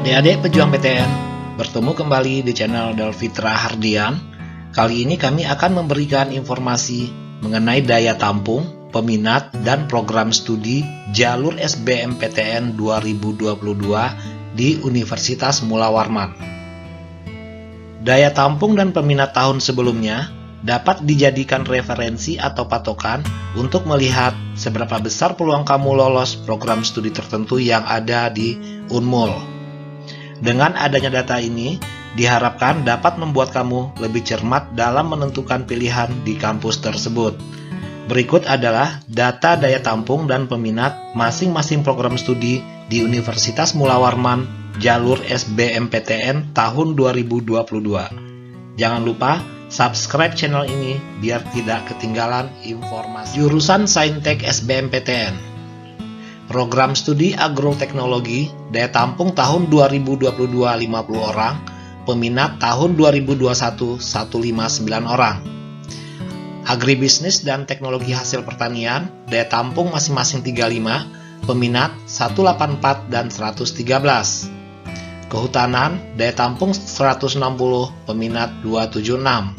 Adik-adik pejuang PTN, bertemu kembali di channel Delfitra Hardian. Kali ini kami akan memberikan informasi mengenai daya tampung, peminat, dan program studi jalur SBMPTN 2022 di Universitas Mula Warman. Daya tampung dan peminat tahun sebelumnya dapat dijadikan referensi atau patokan untuk melihat seberapa besar peluang kamu lolos program studi tertentu yang ada di Unmul. Dengan adanya data ini, diharapkan dapat membuat kamu lebih cermat dalam menentukan pilihan di kampus tersebut. Berikut adalah data daya tampung dan peminat masing-masing program studi di Universitas Mula Warman jalur SBMPTN tahun 2022. Jangan lupa subscribe channel ini biar tidak ketinggalan informasi. Jurusan Saintek SBMPTN. Program studi agroteknologi, daya tampung tahun 2022 50 orang, peminat tahun 2021 159 orang. Agribisnis dan teknologi hasil pertanian, daya tampung masing-masing 35, peminat 184 dan 113. Kehutanan, daya tampung 160, peminat 276.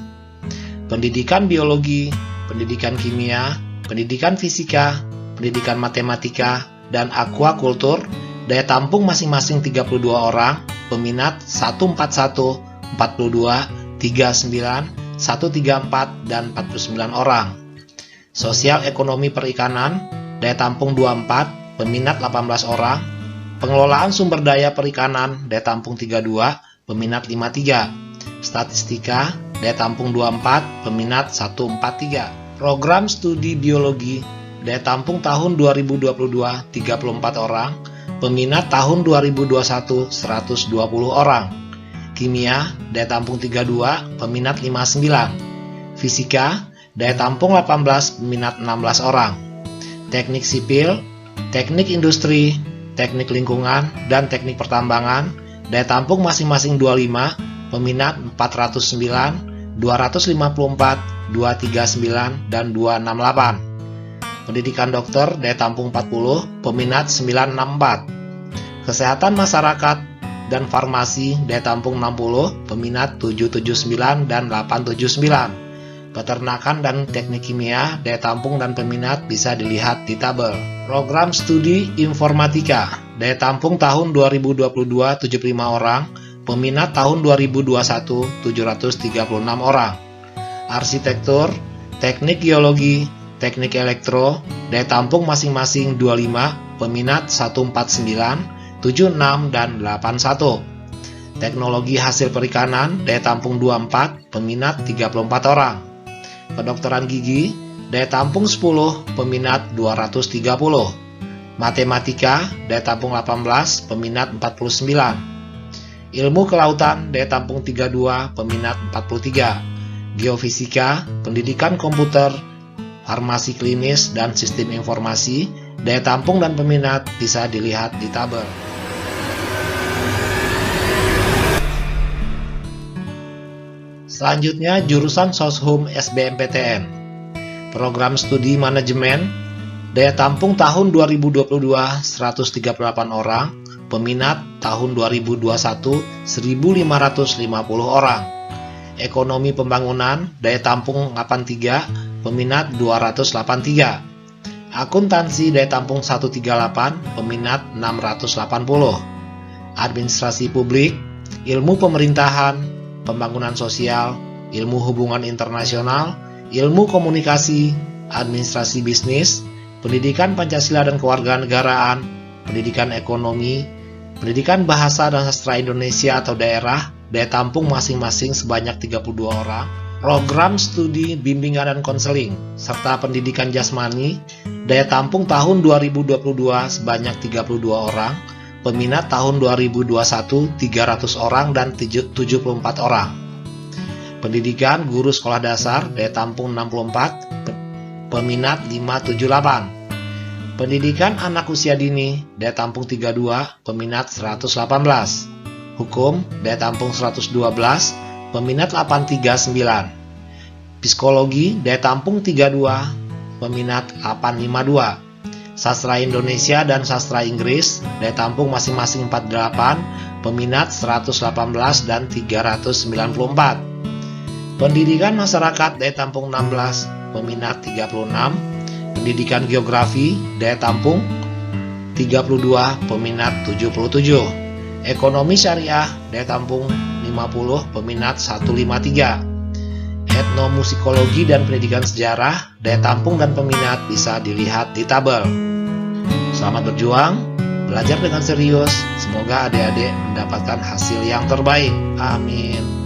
Pendidikan biologi, pendidikan kimia, pendidikan fisika, pendidikan matematika, dan aquakultur, daya tampung masing-masing 32 orang, peminat 141, 42, 39, 134, dan 49 orang. Sosial ekonomi perikanan, daya tampung 24, peminat 18 orang. Pengelolaan sumber daya perikanan, daya tampung 32, peminat 53. Statistika, daya tampung 24, peminat 143. Program studi biologi, daya tampung tahun 2022 34 orang, peminat tahun 2021 120 orang. Kimia, daya tampung 32, peminat 59. Fisika, daya tampung 18, peminat 16 orang. Teknik sipil, teknik industri, teknik lingkungan, dan teknik pertambangan, daya tampung masing-masing 25, peminat 409, 254, 239, dan 268. Pendidikan dokter, daya tampung 40, peminat 964. Kesehatan masyarakat dan farmasi, daya tampung 60, peminat 779 dan 879. Peternakan dan teknik kimia, daya tampung dan peminat bisa dilihat di tabel. Program studi informatika, daya tampung tahun 2022 75 orang, peminat tahun 2021 736 orang. Arsitektur, teknik geologi, teknik elektro, daya tampung masing-masing 25, peminat 149, 76, dan 81. Teknologi hasil perikanan, daya tampung 24, peminat 34 orang. Kedokteran gigi, daya tampung 10, peminat 230. Matematika, daya tampung 18, peminat 49. Ilmu kelautan, daya tampung 32, peminat 43. Geofisika, pendidikan komputer, farmasi klinis, dan sistem informasi, daya tampung dan peminat bisa dilihat di tabel. Selanjutnya, jurusan Soshum SBMPTN. Program studi manajemen, daya tampung tahun 2022 138 orang, peminat tahun 2021 1550 orang. Ekonomi pembangunan, daya tampung 83, peminat 283. Akuntansi, daya tampung 138, peminat 680. Administrasi publik, ilmu pemerintahan, pembangunan sosial, ilmu hubungan internasional, ilmu komunikasi, administrasi bisnis, pendidikan Pancasila dan kewarganegaraan, pendidikan ekonomi, pendidikan bahasa dan sastra Indonesia atau daerah, daya tampung masing-masing sebanyak 32 orang. Program studi bimbingan dan konseling, serta pendidikan jasmani, daya tampung tahun 2022 sebanyak 32 orang, peminat tahun 2021 300 orang dan 74 orang. Pendidikan guru sekolah dasar, daya tampung 64, peminat 578. Pendidikan anak usia dini, daya tampung 32, peminat 118. Hukum, daya tampung 112, peminat 839. Psikologi, daya tampung 32, peminat 852. Sastra Indonesia dan Sastra Inggris, daya tampung masing-masing 48, peminat 118 dan 394. Pendidikan masyarakat daya tampung 16, peminat 36. Pendidikan geografi daya tampung 32, peminat 77. Ekonomi syariah daya tampung 50, peminat 153. Etnomusikologi dan pendidikan sejarah daya tampung dan peminat bisa dilihat di tabel. Selamat berjuang, belajar dengan serius. Semoga adik-adik mendapatkan hasil yang terbaik. Amin.